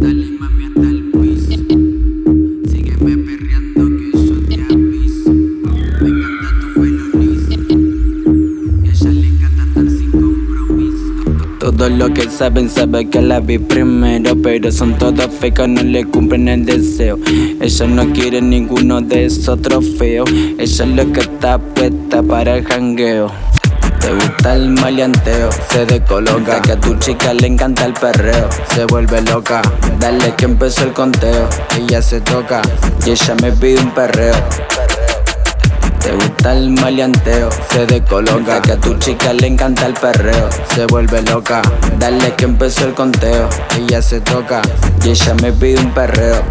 Dale mami hasta el piso. Sígueme perreando que yo te aviso. Me encanta tu pelo liso. Y a ella le encanta estar sin compromiso. Todo lo que saben que la vi primero, pero son todos fecos, no le cumplen el deseo. Ella no quiere ninguno de esos trofeos. Ella es lo que está puesta para el jangueo. Te gusta el maleanteo, se descoloca. Que a tu chica le encanta el perreo, se vuelve loca. Dale que empezó el conteo, ella se toca y ella me pide un perreo. Te gusta el maleanteo, se descoloca. Que a tu chica le encanta el perreo, se vuelve loca. Dale que empezó el conteo, ella se toca y ella me pide un perreo.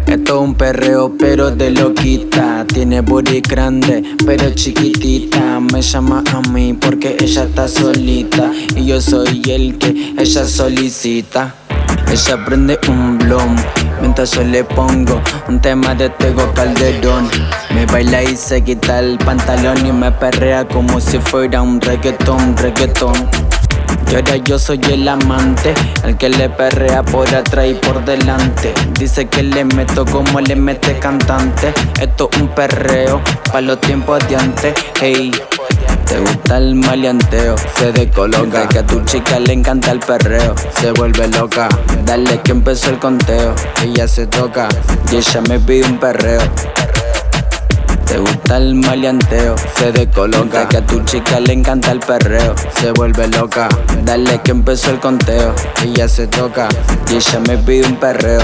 Esto es un perreo pero de loquita. Tiene booty grande pero chiquitita. Me llama a mí porque ella está solita y yo soy el que ella solicita. Ella prende un blon mientras yo le pongo un tema de Tego Calderón. Me baila y se quita el pantalón y me perrea como si fuera un reggaetón. Y ahora yo soy el amante, el que le perrea por atrás y por delante. Dice que le meto como le mete cantante. Esto es un perreo pa' los tiempos de antes. Hey, te gusta el maleanteo, se descoloca. Que a tu chica le encanta el perreo, se vuelve loca. Dale que empezó el conteo, ella se toca y ella me pide un perreo. Te gusta el maleanteo, se descoloca. Que a tu chica le encanta el perreo, se vuelve loca. Dale que empezó el conteo, ella se toca y ella me pide un perreo.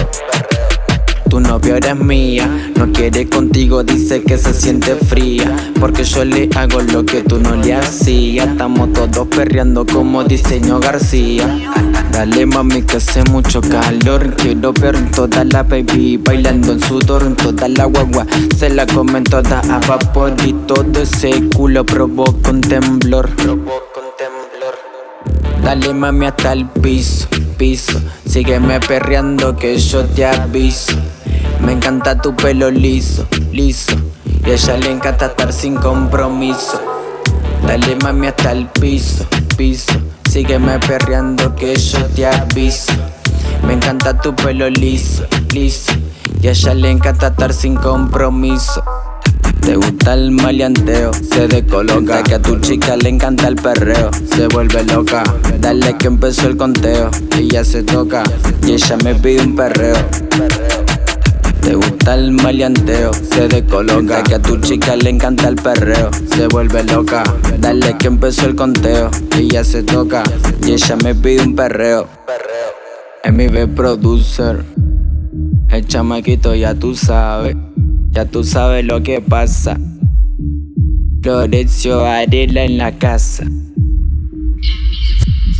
Tu novio eres mía, no quiere contigo, dice que se siente fría. Porque yo le hago lo que tú no le hacías. Estamos todos perreando como Diseño García. Dale mami que hace mucho calor. Quiero ver toda la baby bailando en sudor. Toda la guagua se la comen toda a vapor. Y todo ese culo provoca un temblor. Dale mami hasta el piso. Sígueme perreando que yo te aviso. Me encanta tu pelo liso. Y a ella le encanta estar sin compromiso. Dale mami hasta el piso. Sígueme perreando que yo te aviso. Me encanta tu pelo liso. Y a ella le encanta estar sin compromiso. Te gusta el maleanteo, se descoloca. Que a tu chica le encanta el perreo, se vuelve loca. Dale que empezó el conteo, ella se toca y ella me pide un perreo. Te gusta el maleanteo, se descoloca. Que a tu chica le encanta el perreo, se vuelve loca. Dale que empezó el conteo, ella se toca y ella me pide un perreo. MB Producer, el chamaquito ya tú sabes lo que pasa. Florencio Varela en la casa.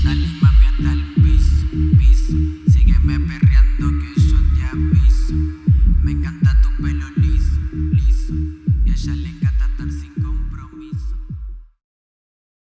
Dale mami hasta el piso. Sígueme perreando que yo te aviso. Me encanta